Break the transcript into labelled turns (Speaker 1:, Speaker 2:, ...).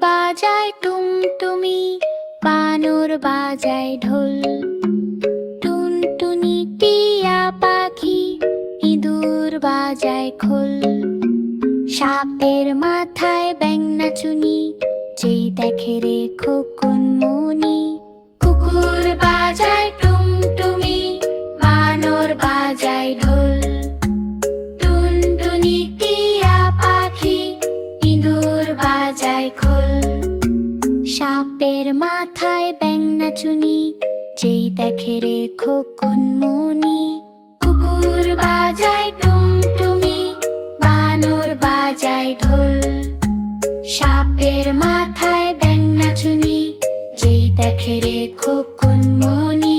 Speaker 1: বাজায় টুনটুনি, বানর বাজায় ঢোল। টুনটুনি টিয়া পাখি, ইঁদুর বাজায় খোল। সাপের মাথায় ব্যাঙ নাচুনি, যেই দেখে রে খোকন মনি। কুকুর বাজায় টুনটুনি, বানর বাজায় ঢোল। টুনটুনি টিয়া পাখি, ইঁদুর বাজায় খোল। সাপের মাথায় ব্যাঙ নাচুনি, যেই দেখে রে খোকন মনি। কুকুর বাজায় টুনটুনি, বানর বাজায় ঢোল। সাপের মাথায় ব্যাঙ নাচুনি, যেই দেখে রে খোকন মনি।